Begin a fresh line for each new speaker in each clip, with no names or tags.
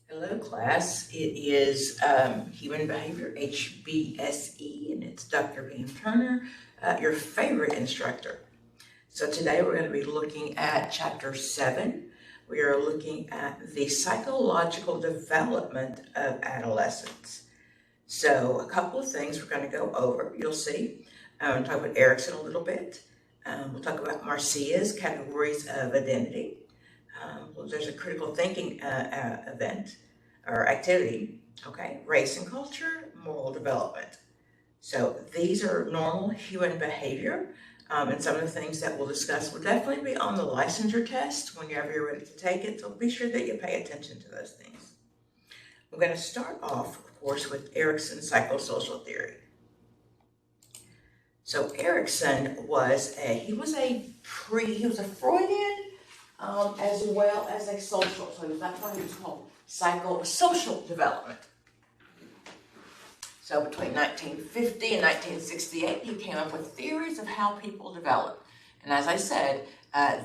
Hello, class. It is Human Behavior, HBSE, and it's Dr. Pam Turner, your favorite instructor. So today we're going to be looking at Chapter 7. We are looking at the psychological development of adolescence. So a couple of things we're going to go over. You'll see. Talk about Erickson a little bit. We'll talk about Marcia's categories of identity. There's a critical thinking event or activity, okay? Race and culture, moral development. So these are normal human behavior, and some of the things that we'll discuss will definitely be on the licensure test whenever you're ready to take it, so be sure that you pay attention to those things. We're going to start off, of course, with Erickson's psychosocial theory. So Erickson was a Freudian as well as a social. So that's why he was called psychosocial development. So between 1950 and 1968, he came up with theories of how people develop. And as I said,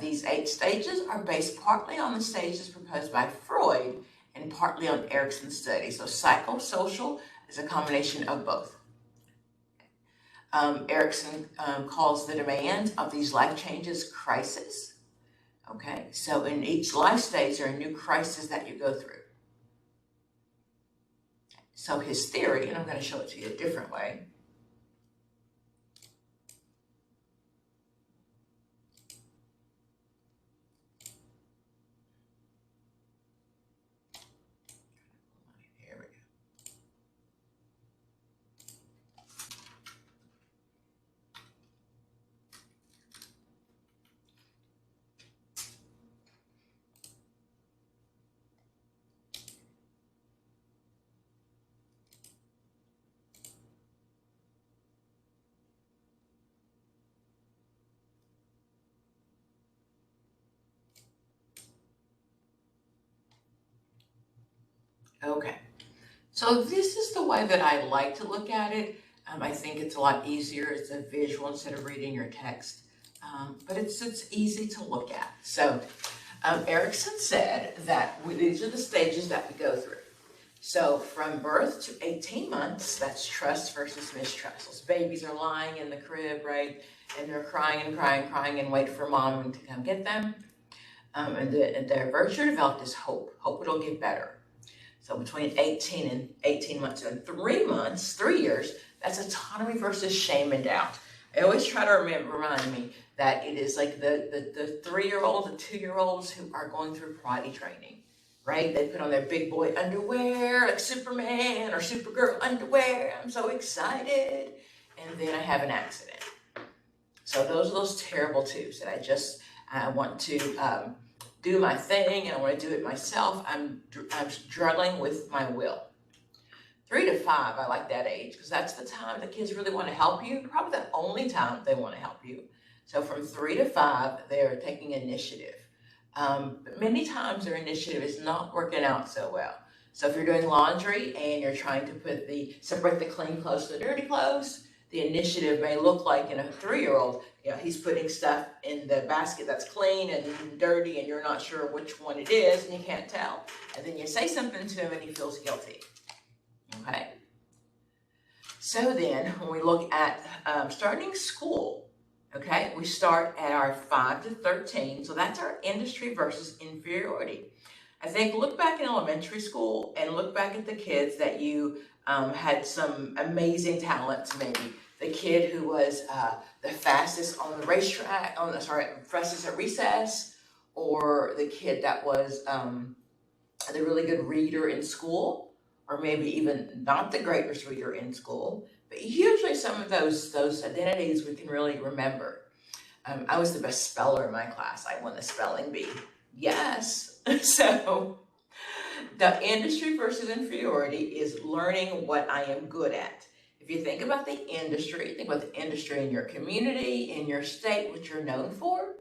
these 8 stages are based partly on the stages proposed by Freud and partly on Erickson's study. So psychosocial is a combination of both. Erickson calls the demand of these life changes crisis. Okay, so in each life stage, there are new crises that you go through. So his theory, and I'm going to show it to you a different way. Here we go. Okay, so this is the way that I like to look at it. I think it's a lot easier. It's a visual instead of reading your text, but it's easy to look at. So Erickson said that these are the stages that we go through. So from birth to 18 months, that's trust versus mistrust. Those babies are lying in the crib, right? And they're crying and crying, crying and wait for mom to come get them. And their virtue developed is hope. Hope it'll get better. So between 18 months and 3 years, that's autonomy versus shame and doubt. I always try to remind me that it is like the 3-year-olds and 2-year-olds who are going through potty training, right? They put on their big boy underwear, like Superman or Supergirl underwear. I'm so excited. And then I have an accident. So those are those terrible twos that I want to do my thing and I want to do it myself. I'm struggling with my will. 3 to 5, I like that age because that's the time the kids really want to help you. Probably the only time they want to help you. So from 3 to 5, they're taking initiative. But many times their initiative is not working out so well. So if you're doing laundry and you're trying to separate the clean clothes from the dirty clothes, the initiative may look like in a 3-year-old, he's putting stuff in the basket that's clean and dirty and you're not sure which one it is and you can't tell. And then you say something to him and he feels guilty. Okay. So then when we look at starting school, okay, we start at our 5 to 13. So that's our industry versus inferiority. I think look back in elementary school and look back at the kids that you had some amazing talents, maybe. The kid who was the fastest on the racetrack, fastest at recess, or the kid that was the really good reader in school, or maybe even not the greatest reader in school. But usually some of those identities we can really remember. I was the best speller in my class. I won the spelling bee. Yes. So the industry versus inferiority is learning what I am good at. If you think about the industry, think about the industry in your community, in your state, what you're known for,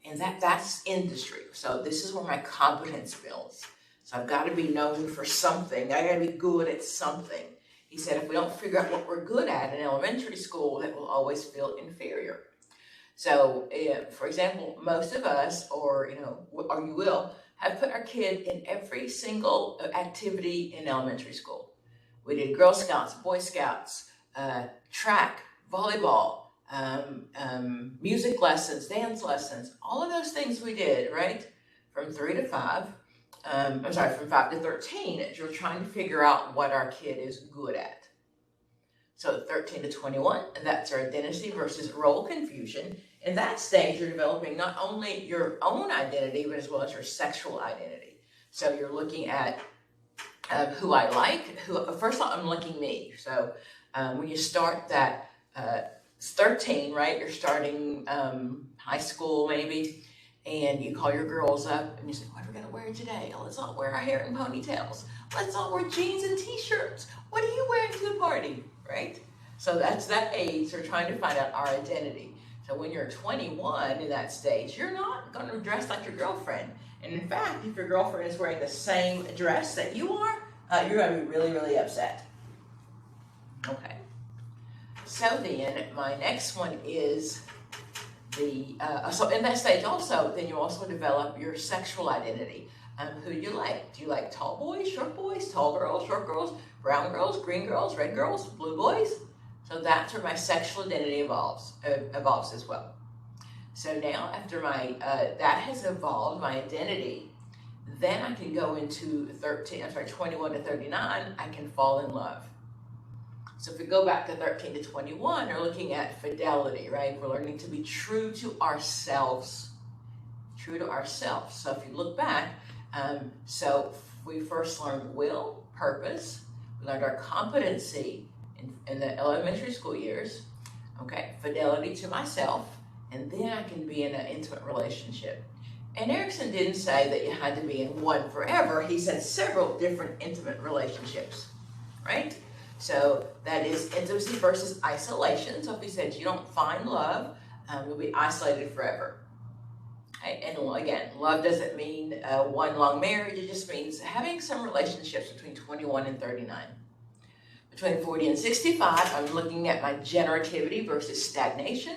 and that's industry. So this is where my competence builds. So I've got to be known for something. I got to be good at something. He said if we don't figure out what we're good at in elementary school, that we'll always feel inferior. So, for example, most of us, or you will, have put our kid in every single activity in elementary school. We did Girl Scouts, Boy Scouts, track, volleyball, music lessons, dance lessons, all of those things we did, right? From 3 to 5. From 5 to 13, as you're trying to figure out what our kid is good at. So 13 to 21, that's our identity versus role confusion. In that stage, you're developing not only your own identity, but as well as your sexual identity. So you're looking at who I like. First of all, I'm looking me. So when you start that, it's 13, right? You're starting high school maybe, and you call your girls up and you say, what are we gonna wear today? Oh, let's all wear our hair in ponytails. Let's all wear jeans and t-shirts. What are you wearing to the party, right? So that's that age. They're trying to find out our identity. So when you're 21 in that stage, you're not gonna dress like your girlfriend. And in fact, if your girlfriend is wearing the same dress that you are, you're gonna be really, really upset. Okay. So then my next one is so in that stage also, then you also develop your sexual identity. Who do you like? Do you like tall boys, short boys, tall girls, short girls, brown girls, green girls, red girls, blue boys? So that's where my sexual identity evolves as well. So now after that has evolved, my identity, then I can go into 21 to 39, I can fall in love. So if we go back to 13 to 21, we're looking at fidelity, right? We're learning to be true to ourselves. True to ourselves. So if you look back, so we first learned will, purpose. We learned our competency in the elementary school years. Okay, fidelity to myself. And then I can be in an intimate relationship. And Erickson didn't say that you had to be in one forever. He said several different intimate relationships, right? So that is intimacy versus isolation. So if he said you don't find love, you'll be isolated forever. Okay? And again, love doesn't mean one long marriage. It just means having some relationships between 21 and 39. Between 40 and 65, I'm looking at my generativity versus stagnation.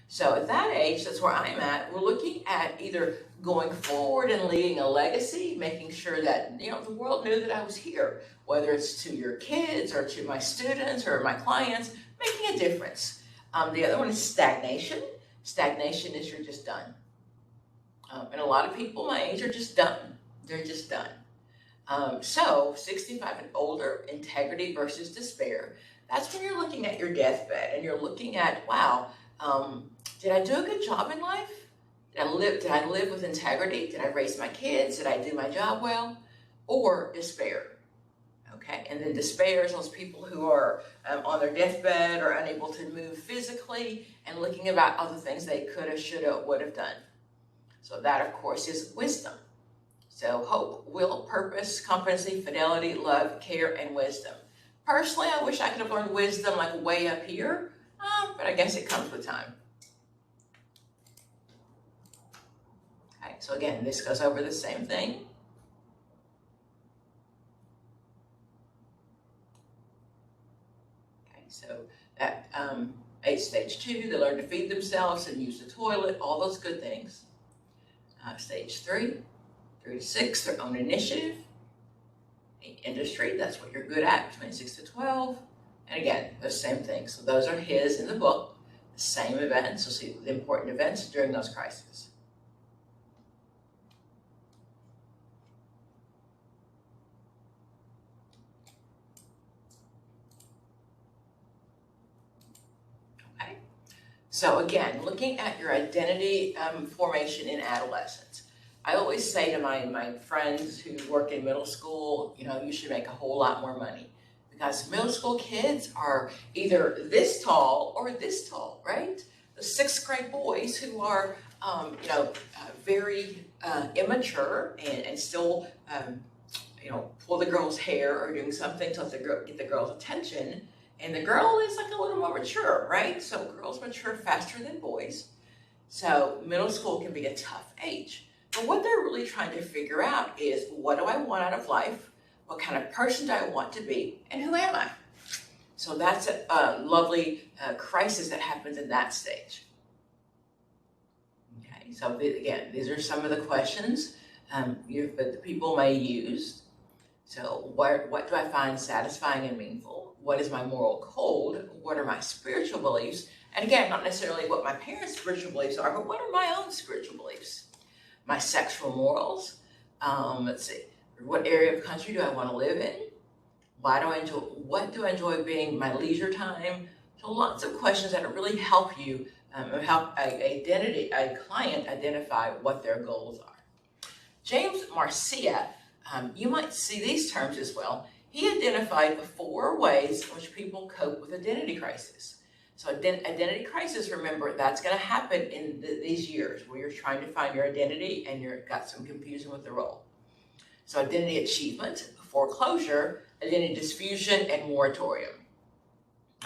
So at that age, that's where I'm at. We're looking at either going forward and leaving a legacy, making sure that the world knew that I was here, whether it's to your kids or to my students or my clients, making a difference. The other one is stagnation. Stagnation is you're just done. And a lot of people my age are just done. They're just done. So 65 and older, integrity versus despair. That's when you're looking at your deathbed and you're looking at, wow, did I do a good job in life? Did I live with integrity? Did I raise my kids? Did I do my job well? Or despair. Okay, and then despair is those people who are on their deathbed or unable to move physically and looking about other things they could have, should have, would have done. So that, of course, is wisdom. So hope, will, purpose, competency, fidelity, love, care, and wisdom. Personally, I wish I could have learned wisdom like way up here, but I guess it comes with time. Okay, so again, this goes over the same thing. Okay, so that stage 2, they learn to feed themselves and use the toilet, all those good things. Stage 3 to 6, their own initiative. Industry, that's what you're good at, between 6 to 12. And again, the same things. So those are his in the book, the same events. You'll see the important events during those crises. Okay. So again, looking at your identity formation in adolescence. I always say to my friends who work in middle school, you should make a whole lot more money. Because middle school kids are either this tall or this tall, right? The 6th grade boys who are, very immature and still, pull the girl's hair or doing something to get the girl's attention. And the girl is like a little more mature, right? So girls mature faster than boys. So middle school can be a tough age. But what they're really trying to figure out is, what do I want out of life? What kind of person do I want to be? And who am I? So that's a lovely crisis that happens in that stage. Okay, so again, these are some of the questions But the people may use. So what do I find satisfying and meaningful? What is my moral code? What are my spiritual beliefs? And again, not necessarily what my parents' spiritual beliefs are, but what are my own spiritual beliefs? My sexual morals. Let's see, what area of country do I want to live in? What do I enjoy being my leisure time? So lots of questions that really help you help a client identify what their goals are. James Marcia, you might see these terms as well. He identified 4 ways in which people cope with identity crisis. So identity crisis, remember, that's going to happen in these years where you're trying to find your identity and you've got some confusion with the role. So identity achievement, foreclosure, identity diffusion, and moratorium.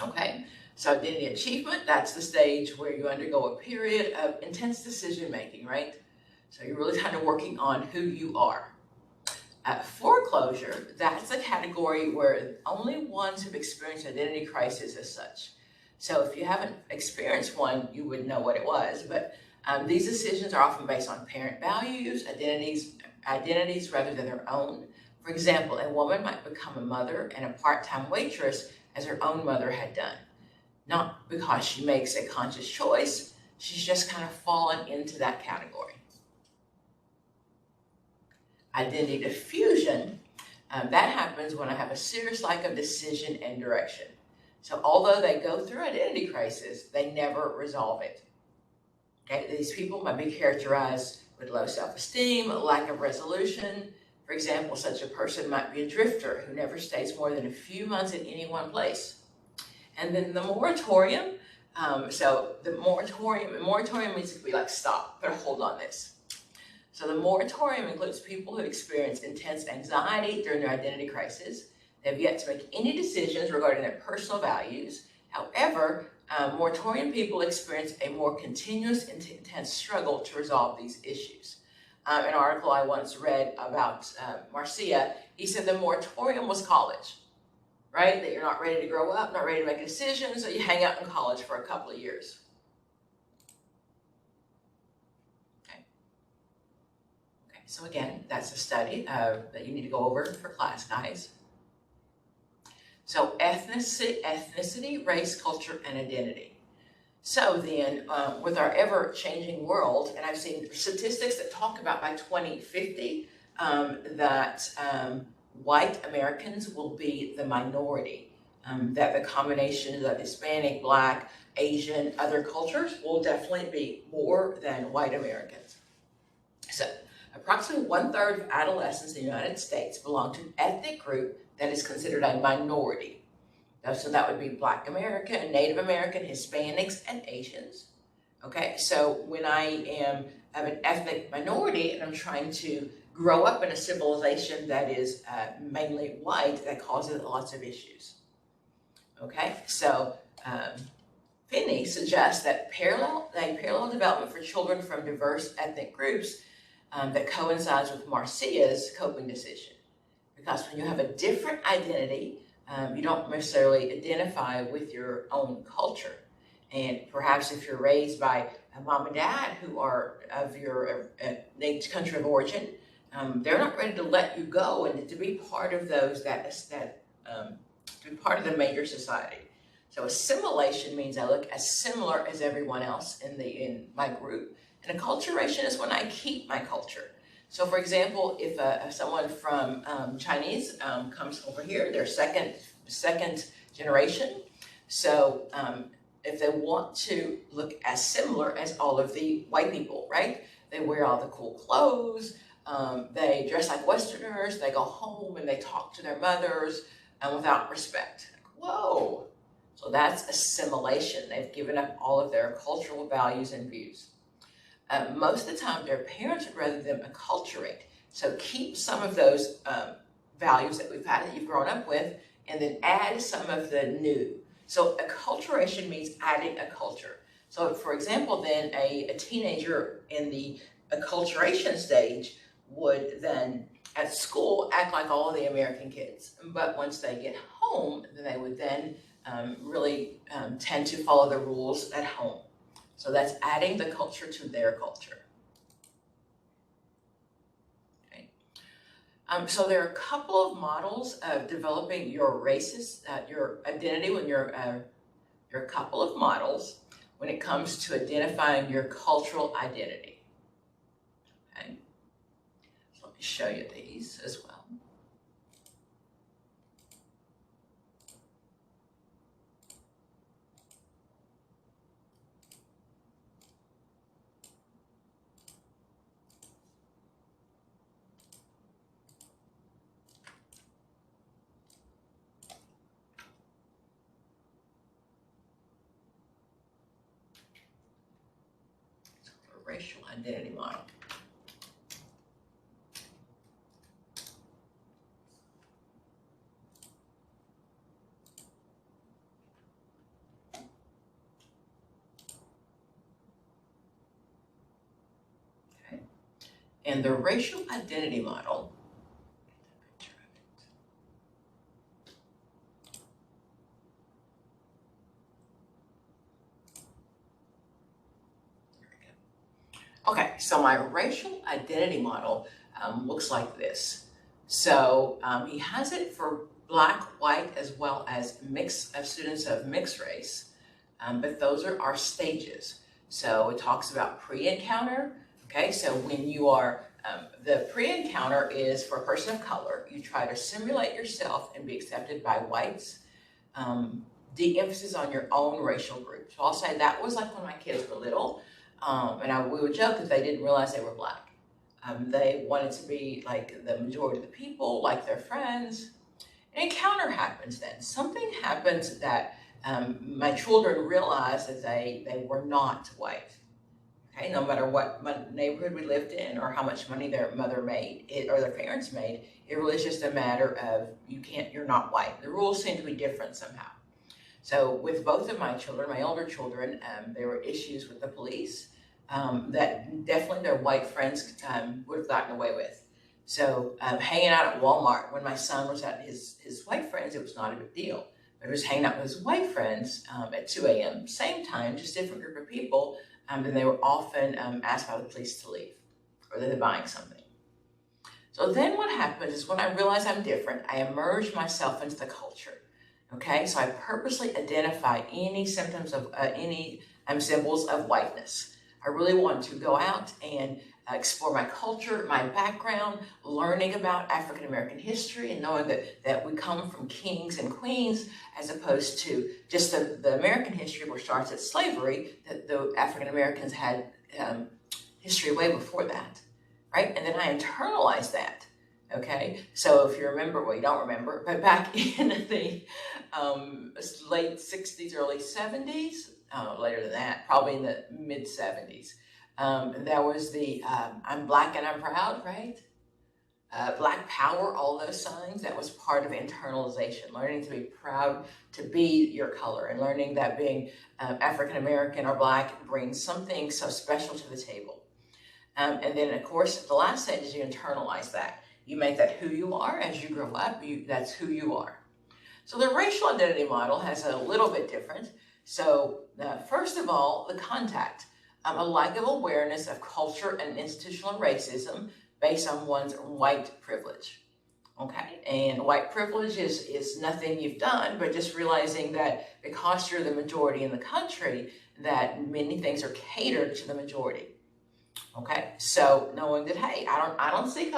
Okay, so identity achievement, that's the stage where you undergo a period of intense decision making, right? So you're really kind of working on who you are. Foreclosure, that's a category where only ones who've experienced identity crisis as such. So if you haven't experienced one, you would know what it was. But these decisions are often based on parent values, identities rather than their own. For example, a woman might become a mother and a part-time waitress as her own mother had done. Not because she makes a conscious choice, she's just kind of fallen into that category. Identity diffusion, that happens when I have a serious lack of decision and direction. So although they go through identity crisis, they never resolve it. Okay, these people might be characterized with low self-esteem, lack of resolution. For example, such a person might be a drifter who never stays more than a few months in any one place. And then the moratorium, so the moratorium means to be like, stop, put a hold on this. So the moratorium includes people who experience intense anxiety during their identity crisis. They have yet to make any decisions regarding their personal values. However, moratorium people experience a more continuous, intense struggle to resolve these issues. An article I once read about Marcia, he said the moratorium was college, right? That you're not ready to grow up, not ready to make a decision, so you hang out in college for a couple of years. So again, that's a study that you need to go over for class, guys. So ethnicity, race, culture, and identity. So then, with our ever-changing world, and I've seen statistics that talk about by 2050 that white Americans will be the minority, that the combination of Hispanic, Black, Asian, other cultures will definitely be more than white Americans. So approximately 1/3 of adolescents in the United States belong to an ethnic group that is considered a minority. So that would be Black American, Native American, Hispanics, and Asians. Okay, so when I am of an ethnic minority and I'm trying to grow up in a civilization that is mainly white, that causes lots of issues. Okay, so Finney suggests that parallel development for children from diverse ethnic groups that coincides with Marcia's coping decision. Because when you have a different identity, you don't necessarily identify with your own culture. And perhaps if you're raised by a mom and dad who are of your country of origin, they're not ready to let you go and to be part of those to be part of the major society. So assimilation means I look as similar as everyone else in my group. And acculturation is when I keep my culture. So for example, if someone from Chinese comes over here, they're second generation. So if they want to look as similar as all of the white people, right? They wear all the cool clothes, they dress like Westerners, they go home and they talk to their mothers without respect. Whoa! So that's assimilation. They've given up all of their cultural values and views. Most of the time, their parents would rather them acculturate. So keep some of those values that we've had, that you've grown up with, and then add some of the new. So acculturation means adding a culture. So for example, then a teenager in the acculturation stage would then at school act like all of the American kids. But once they get home, then they would then really tend to follow the rules at home. So that's adding the culture to their culture. So there are a couple of models of developing your races, your identity when you're a couple of models when it comes to identifying your cultural identity. Okay, so let me show you these as well. So a racial identity model. Okay, and the racial identity model. Okay, so my racial identity model looks like this. So he has it for Black, white, as well as mix of students of mixed race, but those are our stages. So it talks about pre-encounter. Okay, so when you are, the pre-encounter is for a person of color. You try to simulate yourself and be accepted by whites. De-emphasis on your own racial group. So I'll say that was like when my kids were little. And we would joke that they didn't realize they were Black. They wanted to be like the majority of the people, like their friends. An encounter happens then. Something happens that my children realized that they were not white. Okay, no matter what neighborhood we lived in or how much money their mother made or their parents made, it really is just a matter of you're not white. The rules seem to be different somehow. So with both of my children, my older children, there were issues with the police that definitely their white friends would have gotten away with. So hanging out at Walmart, when my son was at his white friends, it was not a big deal. But he was hanging out with his white friends at 2 a.m., same time, just different group of people, and they were often asked by the police to leave, or they're buying something. So then what happens is when I realize I'm different, I immerse myself into the culture. Okay, so I purposely identify any symptoms of any symbols of whiteness. I really want to go out and explore my culture, my background, learning about African American history and knowing that we come from kings and queens as opposed to just the American history which starts at slavery, that the African Americans had history way before that, right? And then I internalized that. Okay, so if you remember, well, you don't remember, but back in the late 60s, early 70s, later than that, probably in the mid 70s, that was the I'm Black and I'm proud, right? Black power, all those signs, that was part of internalization, learning to be proud to be your color and learning that being African American or Black brings something so special to the table. And then, of course, the last stage is you internalize that. You make that who you are as you grow up, that's who you are. So the racial identity model has a little bit different. So first of all, the contact, a lack of awareness of culture and institutional racism based on one's white privilege. Okay, and white privilege is nothing you've done, but just realizing that because you're the majority in the country, that many things are catered to the majority. Okay, so knowing that, hey, I don't see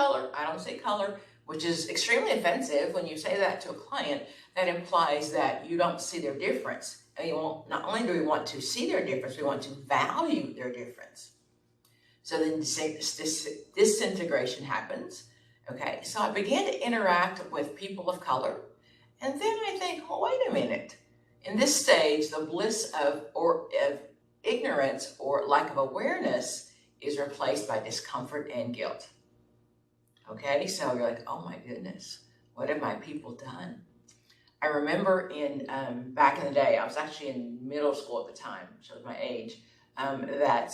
color, which is extremely offensive when you say that to a client. That implies that you don't see their difference. And not only do we want to see their difference, we want to value their difference. So then disintegration happens. Okay, so I began to interact with people of color, and then I think, well, wait a minute. In this stage, the bliss of ignorance or lack of awareness is replaced by discomfort and guilt. Okay, so you're like, oh my goodness, what have my people done? I remember back in the day, I was actually in middle school at the time, which was my age, that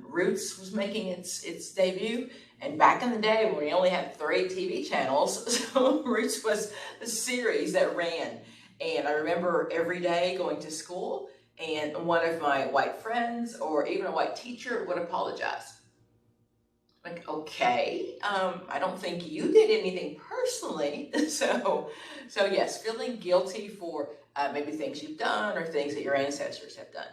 Roots was making its debut. And back in the day when we only had 3 TV channels, so Roots was the series that ran. And I remember every day going to school and one of my white friends or even a white teacher would apologize. Like, okay, I don't think you did anything personally. So yes, feeling guilty for maybe things you've done or things that your ancestors have done.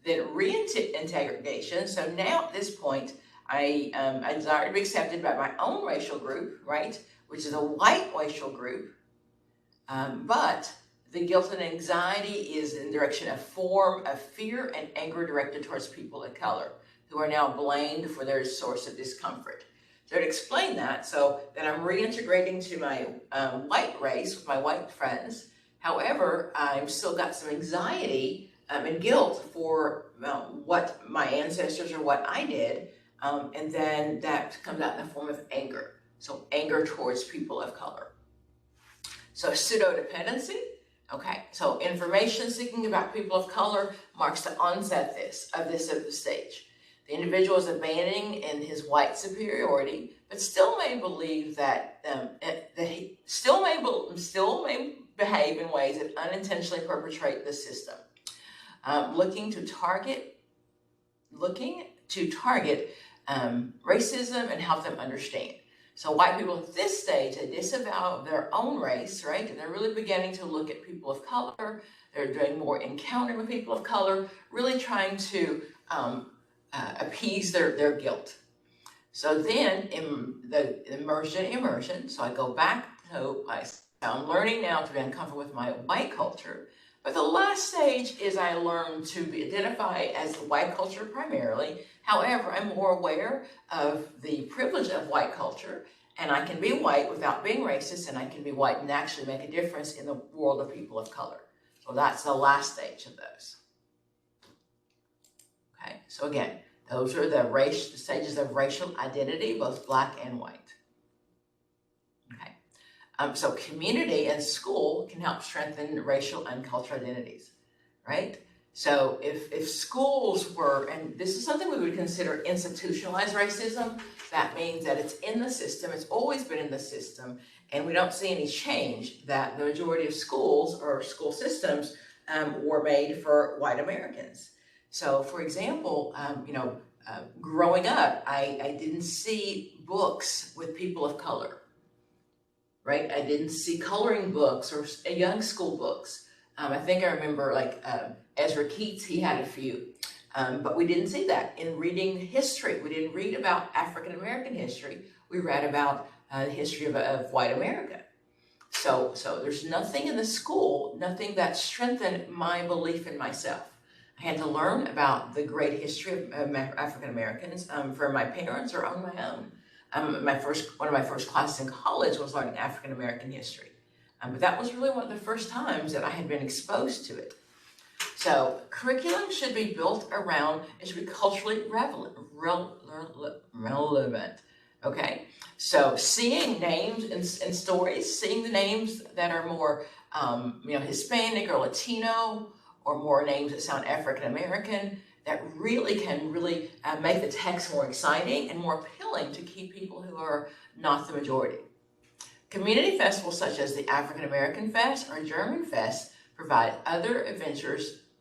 Then reintegration. So now at this point, I desire to be accepted by my own racial group, right? Which is a white racial group. But the guilt and anxiety is in the direction of form of fear and anger directed towards people of color who are now blamed for their source of discomfort. So to explain that, so that I'm reintegrating to my white race with my white friends. However, I've still got some anxiety and guilt for what my ancestors or what I did. And then that comes out in the form of anger. So anger towards people of color. So pseudo-dependency, okay, so information seeking about people of color marks the onset of this stage. The individual is abandoning in his white superiority, but still may believe that he still may behave in ways that unintentionally perpetrate the system. Looking to target racism and help them understand. So white people at this stage, they disavow their own race, right? And they're really beginning to look at people of color. They're doing more encountering with people of color, really trying to appease their guilt. So then in the immersion, so I go back, so I'm learning now to be uncomfortable with my white culture. But the last stage is I learn to identify as the white culture primarily. However, I'm more aware of the privilege of white culture, and I can be white without being racist, and I can be white and actually make a difference in the world of people of color. So that's the last stage of those. Okay, so again, those are the stages of racial identity, both black and white. Okay, so community and school can help strengthen racial and cultural identities, right? So if schools were, and this is something we would consider institutionalized racism, that means that it's in the system, it's always been in the system, and we don't see any change, that the majority of schools or school systems were made for white Americans. So for example, growing up, I didn't see books with people of color, right? I didn't see coloring books or young school books. I think I remember like Ezra Keats, he had a few, but we didn't see that. In reading history, we didn't read about African American history, we read about the history of white America. So there's nothing in the school, nothing that strengthened my belief in myself. I had to learn about the great history of African Americans from my parents or on my own. One of my first classes in college was learning African American history. But that was really one of the first times that I had been exposed to it. So curriculum should be built around, it should be culturally relevant, okay? So seeing names and stories, seeing the names that are more Hispanic or Latino, or more names that sound African American, that really can make the text more exciting and more appealing to key people who are not the majority. Community festivals such as the African American Fest or German Fest provide other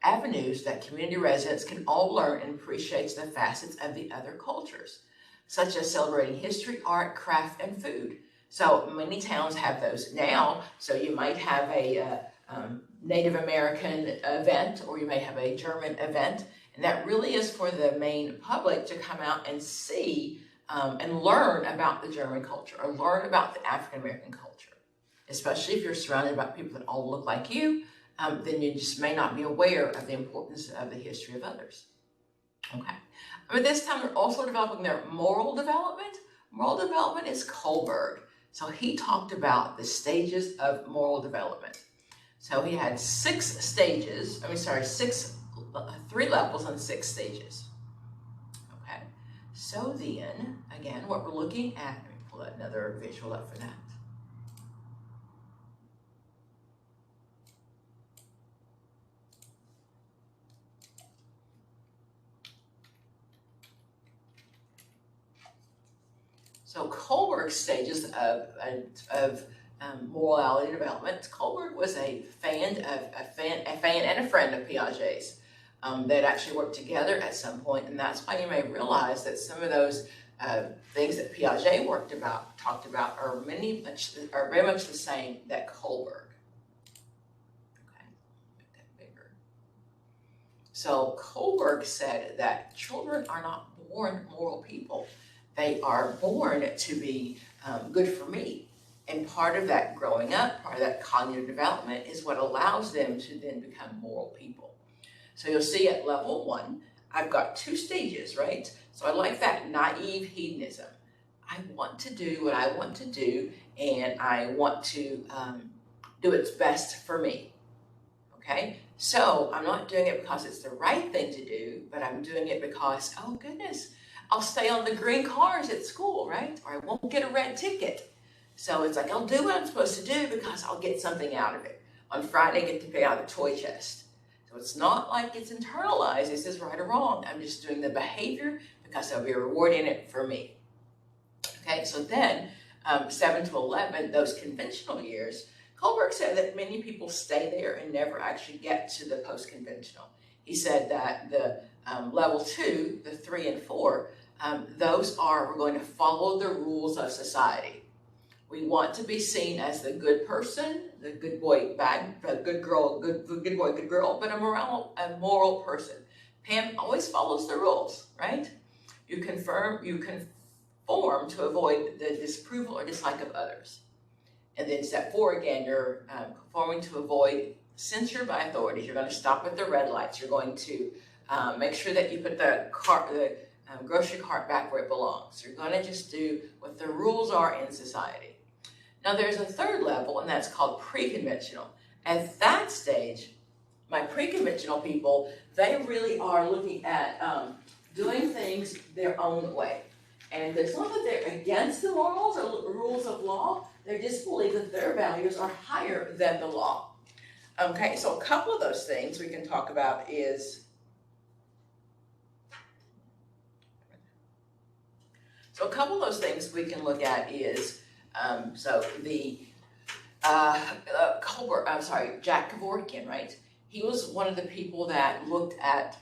avenues that community residents can all learn and appreciate the facets of the other cultures, such as celebrating history, art, craft, and food. So many towns have those now. So you might have a Native American event, or you may have a German event, and that really is for the main public to come out and see and learn about the German culture or learn about the African American culture. Especially if you're surrounded by people that all look like you, then you just may not be aware of the importance of the history of others. Okay. But this time they're also developing their moral development. Moral development is Kohlberg. So he talked about the stages of moral development. So he had 3 levels and 6 stages. Okay. So then, again, what we're looking at, let me pull another visual up for that. So Kohlberg's stages of morality development. Kohlberg was a fan and a friend of Piaget's. That actually worked together at some point, and that's why you may realize that some of those things that Piaget talked about are very much the same that Kohlberg. Okay, make that bigger. So Kohlberg said that children are not born moral people. They are born to be good for me. And part of that growing up, part of that cognitive development is what allows them to then become moral people. So you'll see at level 1, I've got 2 stages, right? So I like that naive hedonism. I want to do what I want to do, and I want to do what's best for me, okay? So I'm not doing it because it's the right thing to do, but I'm doing it because, oh goodness, I'll stay on the green cars at school, right? Or I won't get a red ticket. So it's like, I'll do what I'm supposed to do because I'll get something out of it. On Friday, I get to pick out the toy chest. So it's not like it's internalized, this is right or wrong. I'm just doing the behavior because there'll be a reward in it for me. Okay, so then 7 to 11, those conventional years, Kohlberg said that many people stay there and never actually get to the post-conventional. He said that the level 2, the 3 and 4, we're going to follow the rules of society. We want to be seen as the good person, the good boy, good girl, good boy, good girl, but a moral person. Pam always follows the rules, right? You conform to avoid the disapproval or dislike of others. And then step 4 again, you're conforming to avoid censure by authorities. You're going to stop at the red lights. You're going to make sure that you put the grocery cart back where it belongs. You're going to just do what the rules are in society. Now there's a 3rd level, and that's called pre-conventional. At that stage, my pre-conventional people, they really are looking at doing things their own way. And it's not that they're against the morals or rules of law, they just believe that their values are higher than the law. Okay, so a couple of those things we can talk about is, Jack Kevorkian, right? He was one of the people that looked at,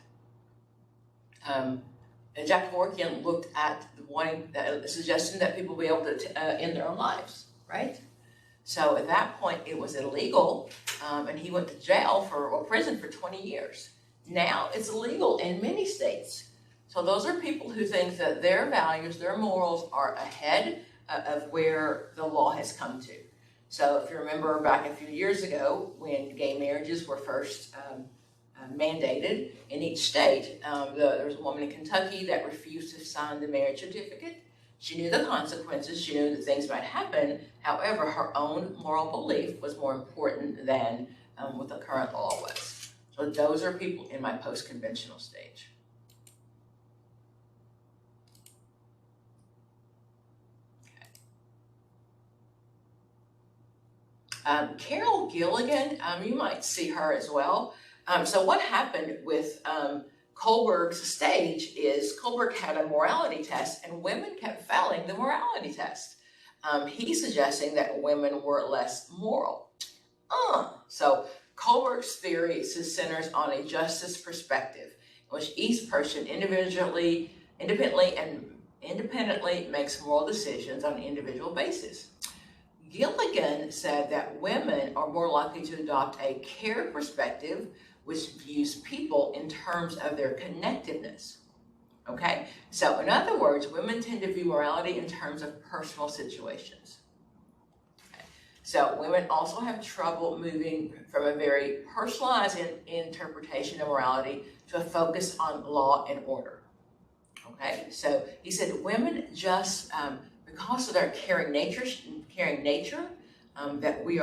Jack Kevorkian looked at the suggestion that people be able to end their own lives, right? So at that point, it was illegal, and he went to jail or prison for 20 years. Now it's illegal in many states. So those are people who think that their values, their morals are ahead of where the law has come to. So if you remember back a few years ago when gay marriages were first mandated in each state, there was a woman in Kentucky that refused to sign the marriage certificate. She knew the consequences, she knew that things might happen. However, her own moral belief was more important than what the current law was. So those are people in my post-conventional stage. Carol Gilligan, you might see her as well. So what happened with Kohlberg's stage is Kohlberg had a morality test and women kept failing the morality test. He's suggesting that women were less moral. So Kohlberg's theory centers on a justice perspective in which each person independently makes moral decisions on an individual basis. Gilligan said that women are more likely to adopt a care perspective, which views people in terms of their connectedness. Okay, so in other words, women tend to view morality in terms of personal situations. Okay. So women also have trouble moving from a very personalized interpretation of morality to a focus on law and order. Okay, so he said women just, because of their caring nature, that we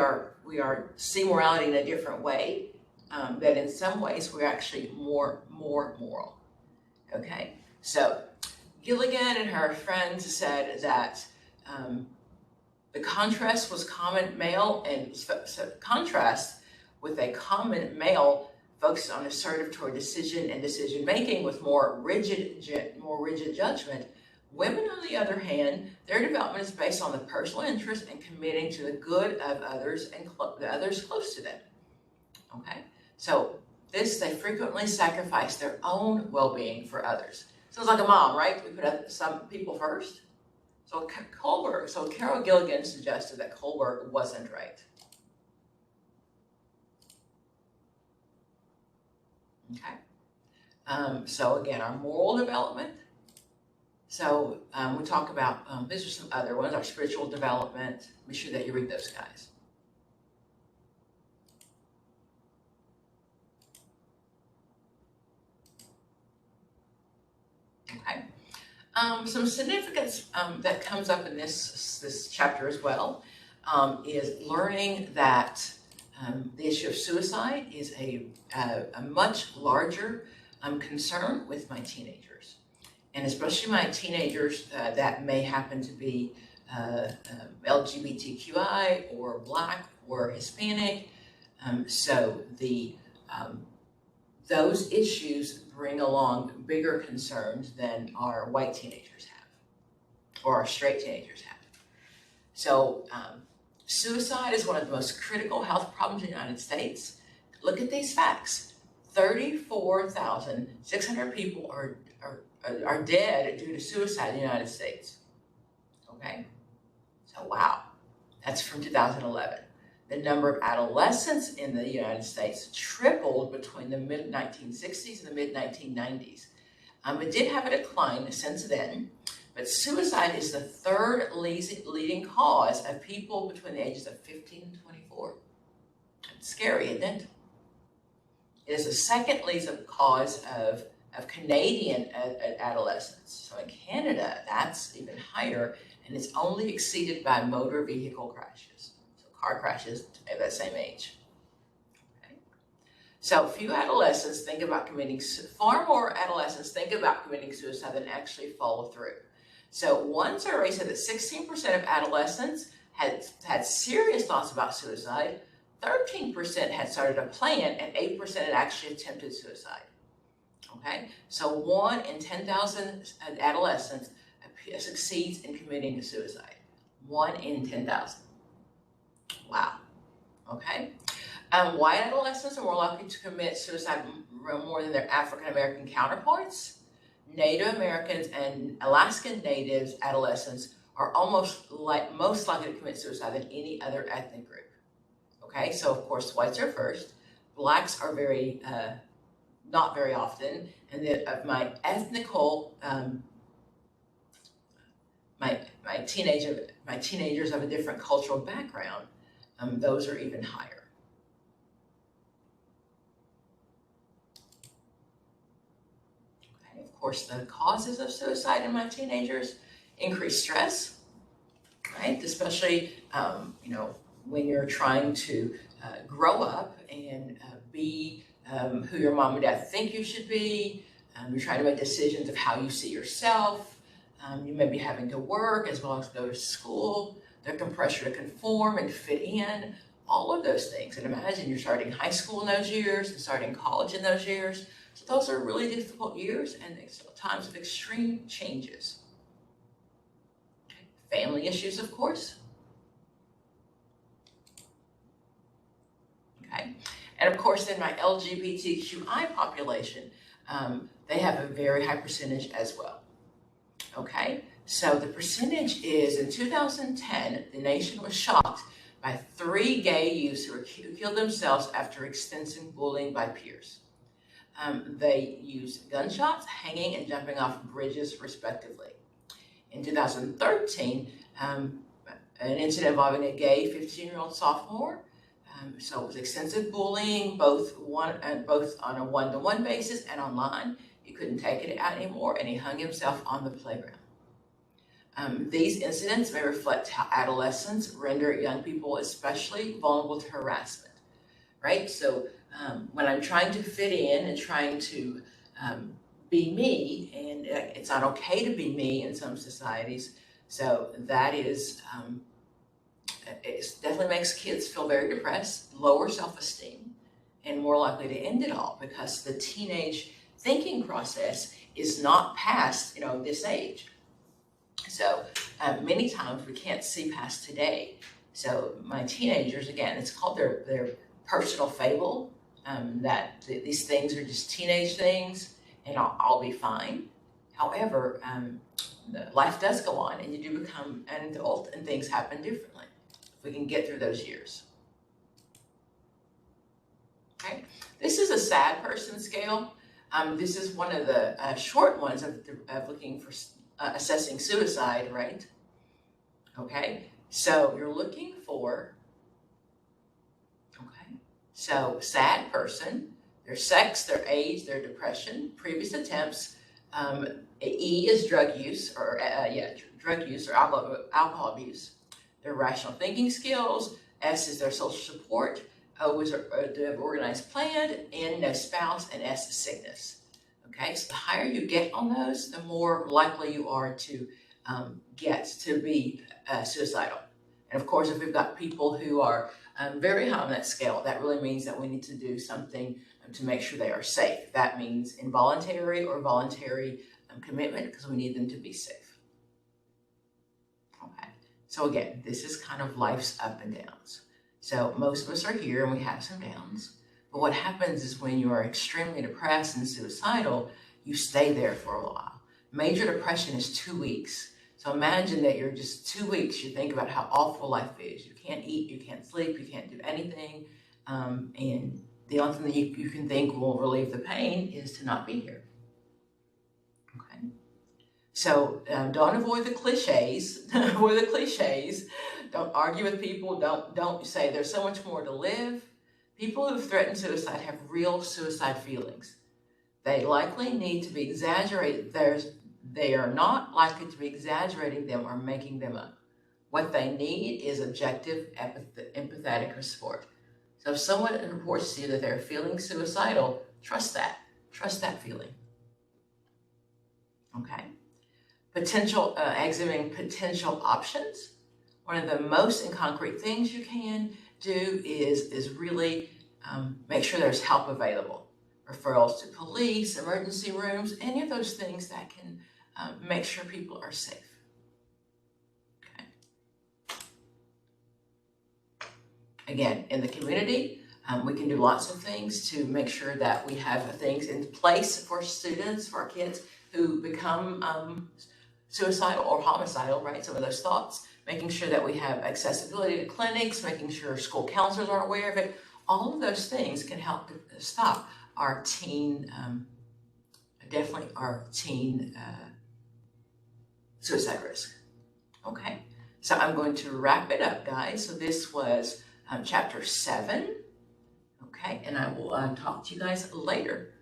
see morality in a different way, that in some ways we're actually more moral. Okay, so Gilligan and her friends said that the contrast was common male, and contrast with a common male focused on assertive toward decision and decision making with more rigid judgment. Women, on the other hand, their development is based on the personal interest and committing to the good of others and the others close to them. Okay, so they frequently sacrifice their own well-being for others. Sounds like a mom, right? We put some people first. So Carol Gilligan suggested that Kohlberg wasn't right. Okay. So again, our moral development. So we talk about, these are some other ones, our spiritual development. Be sure that you read those guys. Okay. Some significance that comes up in this chapter as well is learning that the issue of suicide is a much larger concern with my teenagers, and especially my teenagers that may happen to be LGBTQI or Black or Hispanic. So those issues bring along bigger concerns than our white teenagers have, or our straight teenagers have. So suicide is one of the most critical health problems in the United States. Look at these facts. 34,600 people are dead due to suicide in the United States. Okay? So wow, that's from 2011. The number of adolescents in the United States tripled between the mid-1960s and the mid-1990s. It did have a decline since then, but suicide is the third leading cause of people between the ages of 15 and 24. It's scary, isn't it? It is the second leading cause of Canadian adolescents. So in Canada, that's even higher, and it's only exceeded by motor vehicle crashes. Car crashes at that same age. Okay. So far more adolescents think about committing suicide than actually follow through. So one survey said that 16% of adolescents had serious thoughts about suicide, 13% had started a plan, and 8% had actually attempted suicide. Okay, so 1 in 10,000 adolescents succeeds in committing suicide. 1 in 10,000. Wow. Okay. White adolescents are more likely to commit suicide more than their African American counterparts. Native Americans and Alaskan Natives adolescents are most likely to commit suicide than any other ethnic group. Okay, so of course whites are first. Blacks are not very often, and then of my ethnical my teenagers of a different cultural background, those are even higher. Okay, of course, the causes of suicide in my teenagers: increased stress, right? Especially, when you're trying to grow up and be who your mom and dad think you should be. You're trying to make decisions of how you see yourself. You may be having to work as well as go to school. The pressure to conform and fit in, all of those things. And imagine you're starting high school in those years and starting college in those years. So those are really difficult years and times of extreme changes. Okay. Family issues, of course. Okay. And of course, in my LGBTQI population, they have a very high percentage as well. Okay. So the percentage is, in 2010, the nation was shocked by 3 gay youths who killed themselves after extensive bullying by peers. They used gunshots, hanging, and jumping off bridges, respectively. In 2013, an incident involving a gay 15-year-old sophomore. So it was extensive bullying, both on a one-to-one basis and online. He couldn't take it out anymore, and he hung himself on the playground. These incidents may reflect how adolescents render young people especially vulnerable to harassment, right? So when I'm trying to fit in and trying to be me, and it's not okay to be me in some societies, so that is, it definitely makes kids feel very depressed, lower self-esteem, and more likely to end it all because the teenage thinking process is not past, this age. So many times we can't see past today. So my teenagers, again, it's called their personal fable, that these things are just teenage things and I'll be fine. However, life does go on and you do become an adult and things happen differently. If we can get through those years. Okay, this is a sad person scale. This is one of the short ones of looking for assessing suicide, right? Okay, so you're looking for, okay, so sad person, their sex, their age, their depression, previous attempts. E is drug use, or drug use or alcohol abuse. Their rational thinking skills. S is their social support. O is the organized plan, N, no spouse, and S is sickness. Okay, so the higher you get on those, the more likely you are to get to be suicidal. And of course, if we've got people who are very high on that scale, that really means that we need to do something to make sure they are safe. That means involuntary or voluntary commitment, because we need them to be safe. Okay, so again, this is kind of life's up and downs. So most of us are here and we have some downs, but what happens is when you are extremely depressed and suicidal, you stay there for a while. Major depression is 2 weeks. So imagine that you're just 2 weeks, you think about how awful life is. You can't eat, you can't sleep, you can't do anything. And the only thing that you can think will relieve the pain is to not be here. Okay. So don't avoid the cliches. Avoid the cliches. Don't argue with people. Don't say there's so much more to live. People who threaten suicide have real suicide feelings. They likely need to be exaggerated. They are not likely to be exaggerating them or making them up. What they need is objective, empathetic support. So if someone reports to you that they're feeling suicidal, trust that. Trust that feeling. Okay. Examining potential options. One of the most concrete things you can do is really make sure there's help available. Referrals to police, emergency rooms, any of those things that can make sure people are safe. Okay. Again, in the community, we can do lots of things to make sure that we have things in place for students, for our kids who become suicidal or homicidal, right? Some of those thoughts, making sure that we have accessibility to clinics, making sure school counselors are aware of it. All of those things can help to stop our teen, suicide risk. Okay, so I'm going to wrap it up, guys. So this was chapter 7. Okay, and I will talk to you guys later.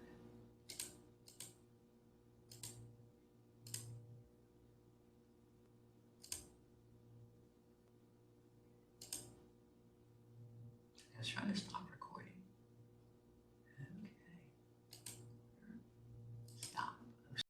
I was trying to stop recording.